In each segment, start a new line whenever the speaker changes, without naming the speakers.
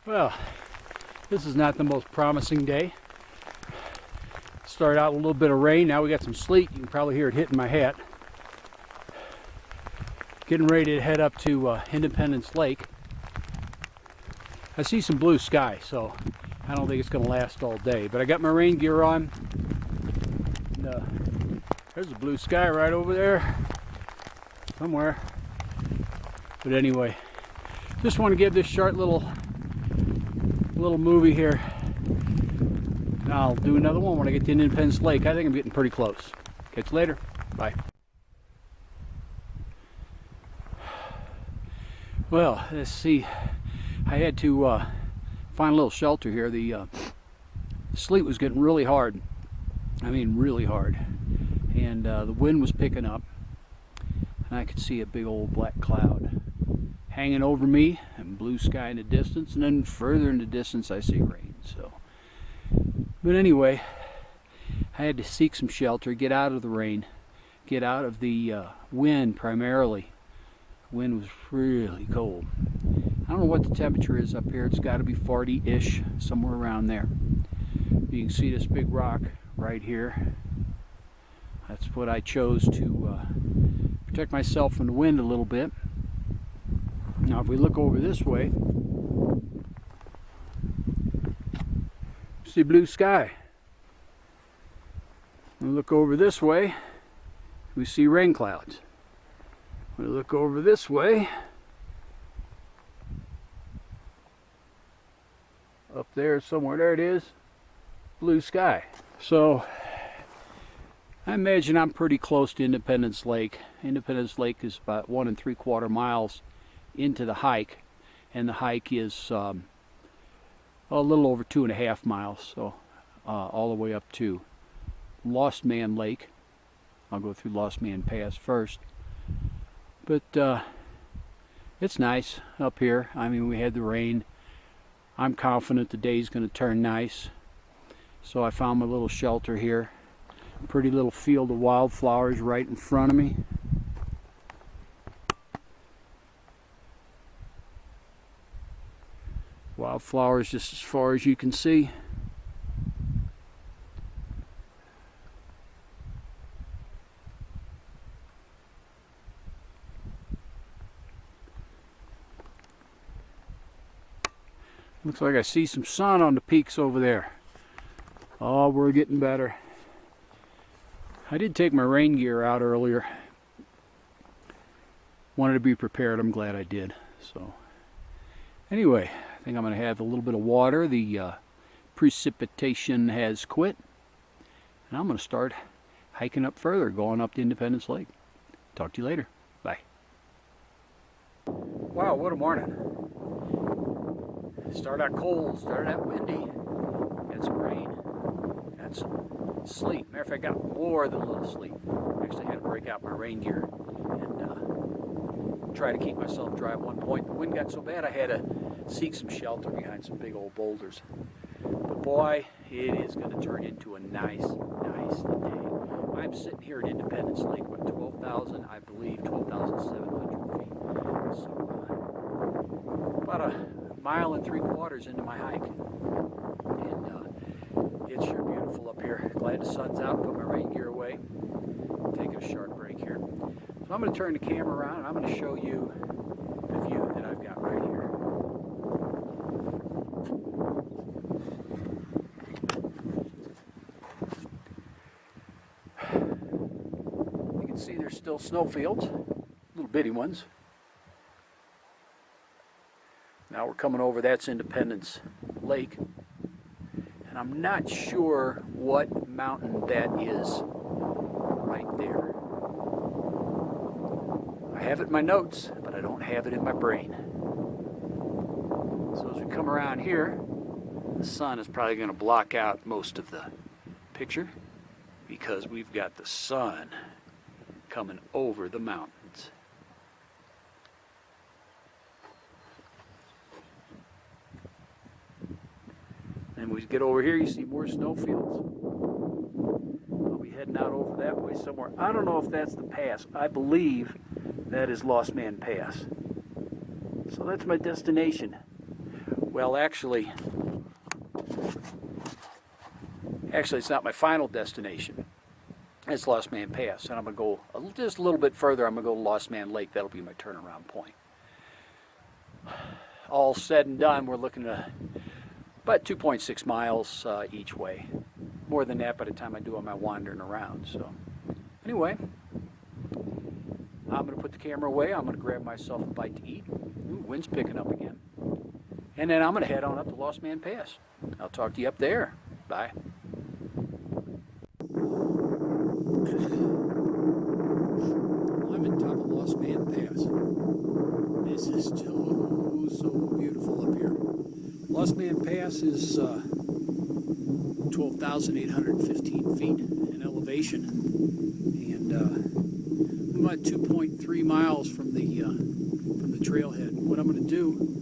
Well, this is not the most promising day. Started out a little bit of rain, now we got some sleet. You can probably hear it hitting my hat. Getting ready to head up to Independence Lake. I see some blue sky, so I don't think it's going to last all day. But I got my rain gear on. And, there's a blue sky right over there somewhere. But anyway, just want to give this short little movie here. And I'll do another one when I get to Independence Lake. I think I'm getting pretty close. Catch you later. Bye. Well, let's see. I had to find a little shelter here. The sleet was getting really hard. I mean, really hard. And the wind was picking up. And I could see a big old black cloud hanging over me and blue sky in the distance. And then further in the distance, I see rain. So, but anyway, I had to seek some shelter, get out of the rain, get out of the wind primarily. Wind was really cold. I don't know what the temperature is up here. It's got to be 40-ish, somewhere around there. You can see this big rock right here. That's what I chose to protect myself from the wind a little bit. Now if we look over this way, see blue sky. We look over this way, we see rain clouds. We look over this way, up there somewhere, there it is, blue sky. So I imagine I'm pretty close to Independence Lake. Independence Lake is about 1 3/4 miles into the hike, and the hike is a little over 2.5 miles, so all the way up to Lost Man Lake. I'll go through Lost Man Pass first. But it's nice up here. I mean, we had the rain. I'm confident the day's going to turn nice. So I found my little shelter here. Pretty little field of wildflowers right in front of me. Wildflowers just as far as you can see. Looks like I see some sun on the peaks over there. Oh, we're getting better. I did take my rain gear out earlier. Wanted to be prepared. I'm glad I did. So, anyway, I think I'm going to have a little bit of water. The precipitation has quit. And I'm going to start hiking up further, going up to Independence Lake. Talk to you later. Bye. Wow, what a morning. Started out cold, started out windy, had some rain, had some sleet. Matter of fact, I got more than a little sleet. Actually had to break out my rain gear and try to keep myself dry at one point. The wind got so bad I had to seek some shelter behind some big old boulders. But boy, it is going to turn into a nice day. I'm sitting here at Independence Lake, what, 12,000, I believe, 12,700 feet. So about a 1 3/4 miles into my hike, and it's sure beautiful up here. Glad the sun's out. Put my rain gear away. Taking a short break here. So I'm going to turn the camera around and I'm going to show you the view that I've got right here. You can see there's still snowfields, little bitty ones. Now we're coming over, that's Independence Lake. And I'm not sure what mountain that is right there. I have it in my notes, but I don't have it in my brain. So as we come around here, the sun is probably going to block out most of the picture because we've got the sun coming over the mountains. And we get over here, you see more snowfields. I'll be heading out over that way somewhere. I don't know if that's the pass. I believe that is Lost Man Pass. So that's my destination. Well, actually, it's not my final destination. It's Lost Man Pass, and I'm going to go just a little bit further. I'm going to go to Lost Man Lake. That'll be my turnaround point. All said and done, we're looking at about 2.6 miles each way. More than that by the time I do all my wandering around. So, anyway, I'm going to put the camera away. I'm going to grab myself a bite to eat. Ooh, wind's picking up again. And then I'm going to head on up to Lost Man Pass. I'll talk to you up there. Bye. I'm in top of Lost Man Pass. This is so beautiful up here. Lost Man Pass is 12,815 feet in elevation, and I'm about 2.3 miles from the trailhead. What I'm going to do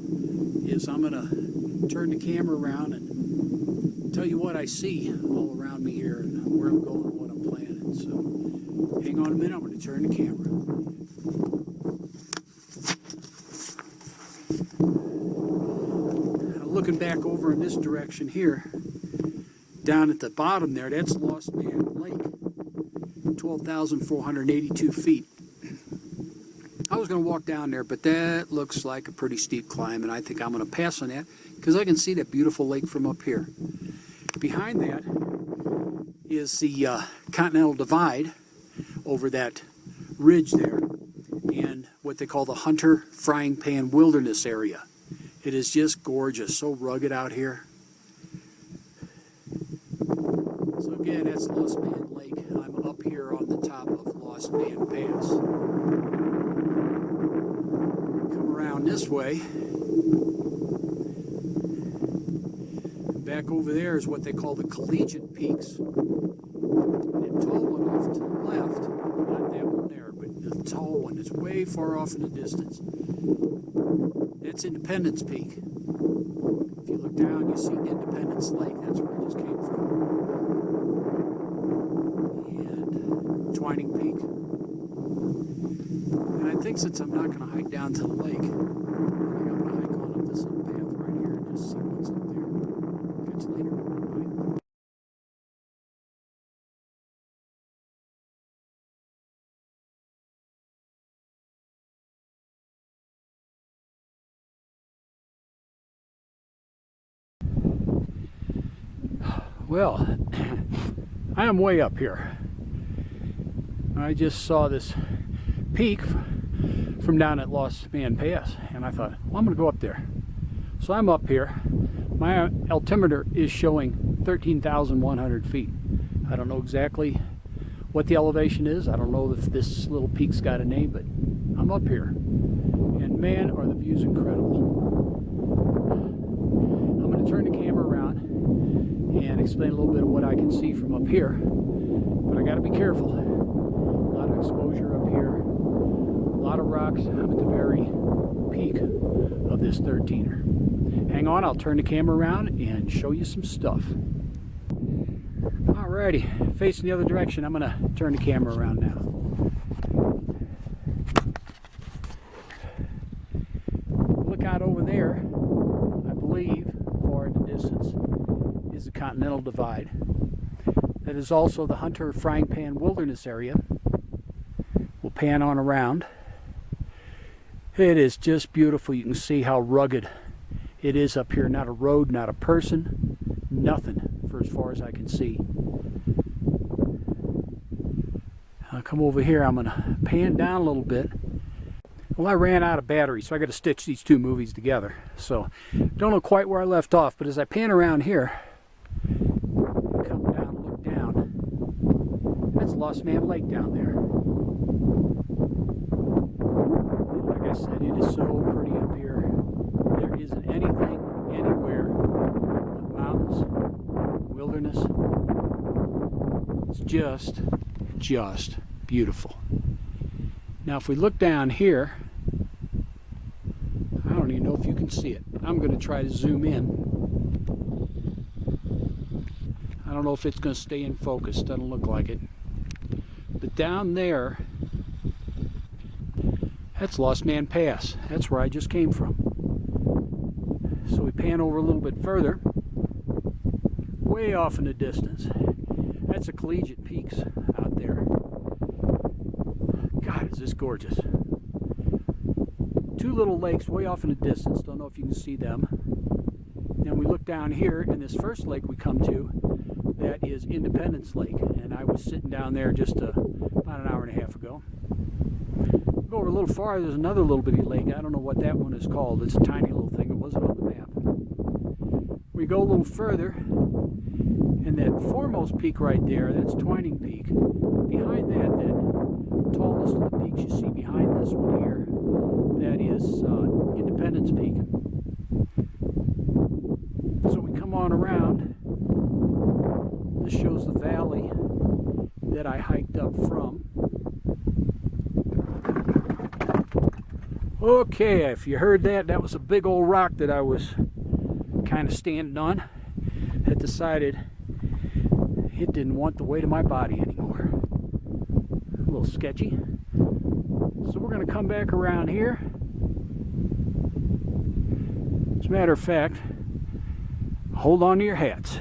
is I'm going to turn the camera around and tell you what I see all around me here and where I'm going and what I'm planning. So hang on a minute, I'm going to turn the camera. Looking back over in this direction here, down at the bottom there, that's Lost Man Lake, 12,482 feet. I was going to walk down there, but that looks like a pretty steep climb, and I think I'm going to pass on that because I can see that beautiful lake from up here. Behind that is the Continental Divide over that ridge there, and what they call the Hunter Frying Pan Wilderness area. It is just gorgeous, so rugged out here. So again, that's Lost Man Lake. I'm up here on the top of Lost Man Pass. Come around this way. Back over there is what they call the Collegiate Peaks. The tall one off to the left, not that one there, but the tall one is way far off in the distance. That's Independence Peak. If you look down, you see Independence Lake. That's where I just came from. And Twining Peak. And I think since I'm not going to hike down to the lake, I think I'm going to hike on up this little path right here and just see what's up there. Catch you later. Bye. Well, I am way up here. I just saw this peak from down at Lost Man Pass, and I thought, well, I'm going to go up there. So I'm up here. My altimeter is showing 13,100 feet. I don't know exactly what the elevation is. I don't know if this little peak's got a name, but I'm up here. And man, are the views incredible. I'm going to turn the camera around and explain a little bit of what I can see from up here, but I got to be careful. A lot of exposure up here, a lot of rocks. I'm at the very peak of this 13er. Hang on, I'll turn the camera around and show you some stuff. Alrighty, facing the other direction, I'm going to turn the camera around now. Look out over there, I believe, far in the distance, is the Continental Divide. That is also the Hunter Frying Pan Wilderness area. We'll pan on around. It is just beautiful. You can see how rugged it is up here. Not a road, not a person, nothing for as far as I can see. I'll come over here. I'm going to pan down a little bit. Well, I ran out of battery, so I got to stitch these two movies together. So, don't know quite where I left off, but as I pan around here, come down, look down. That's Lost Man Lake down there. And like I said, it is so pretty up here. There isn't anything anywhere but mountains, wilderness. It's just beautiful. Now, if we look down here, I don't even know if you can see it. I'm going to try to zoom in. I don't know if it's going to stay in focus. Doesn't look like it. But down there, that's Lost Man Pass. That's where I just came from. So we pan over a little bit further. Way off in the distance, that's the Collegiate Peaks out there. God, is this gorgeous. Two little lakes way off in the distance. Don't know if you can see them. Then we look down here, and this first lake we come to, that is Independence Lake. And I was sitting down there just about an hour and a half ago. Go over a little farther, there's another little bitty lake. I don't know what that one is called. It's a tiny little thing. It wasn't on the map. We go a little further, and that foremost peak right there, that's Twining Peak. Behind that, that tallest of the peaks you see behind this one here, that is Independence Peak. So we come on around. This shows the valley that I hiked up from. Okay, if you heard that, that was a big old rock that I was kind of standing on. It decided it didn't want the weight of my body anymore. A little sketchy. So we're going to come back around here. As a matter of fact, hold on to your hats.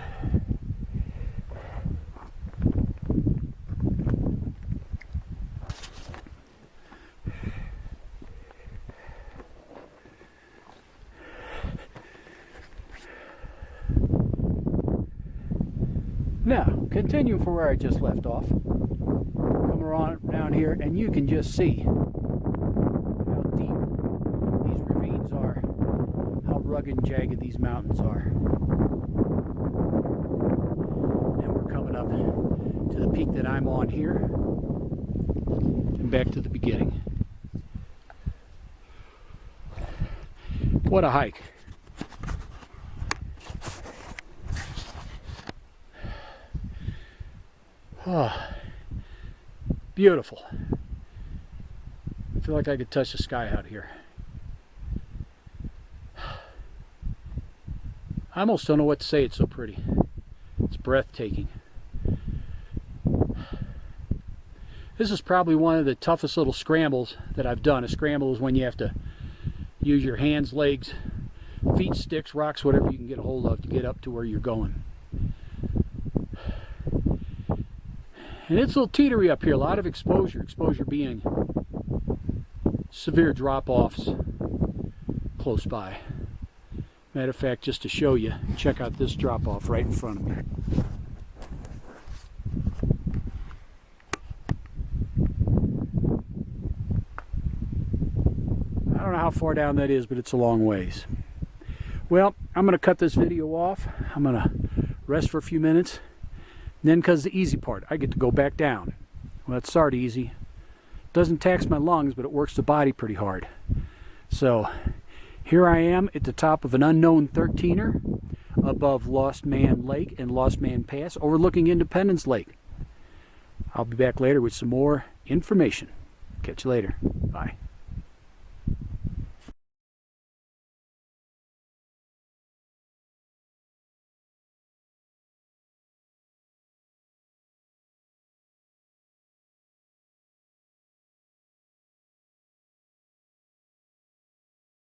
Now, continue from where I just left off. Come around down here, and you can just see how deep these ravines are, how rugged and jagged these mountains are. And we're coming up to the peak that I'm on here, and back to the beginning. What a hike. Oh, beautiful. I feel like I could touch the sky out here. I almost don't know what to say, it's so pretty. It's breathtaking. This is probably one of the toughest little scrambles that I've done. A scramble is when you have to use your hands, legs, feet, sticks, rocks, whatever you can get a hold of to get up to where you're going. And it's a little teetery up here, a lot of exposure. Exposure being severe drop-offs close by. Matter of fact, just to show you, check out this drop-off right in front of me. I don't know how far down that is, but it's a long ways. Well, I'm going to cut this video off. I'm going to rest for a few minutes. Then comes the easy part. I get to go back down. Well, that's sort of easy. Doesn't tax my lungs, but it works the body pretty hard. So here I am at the top of an unknown 13er above Lost Man Lake and Lost Man Pass, overlooking Independence Lake. I'll be back later with some more information. Catch you later. Bye.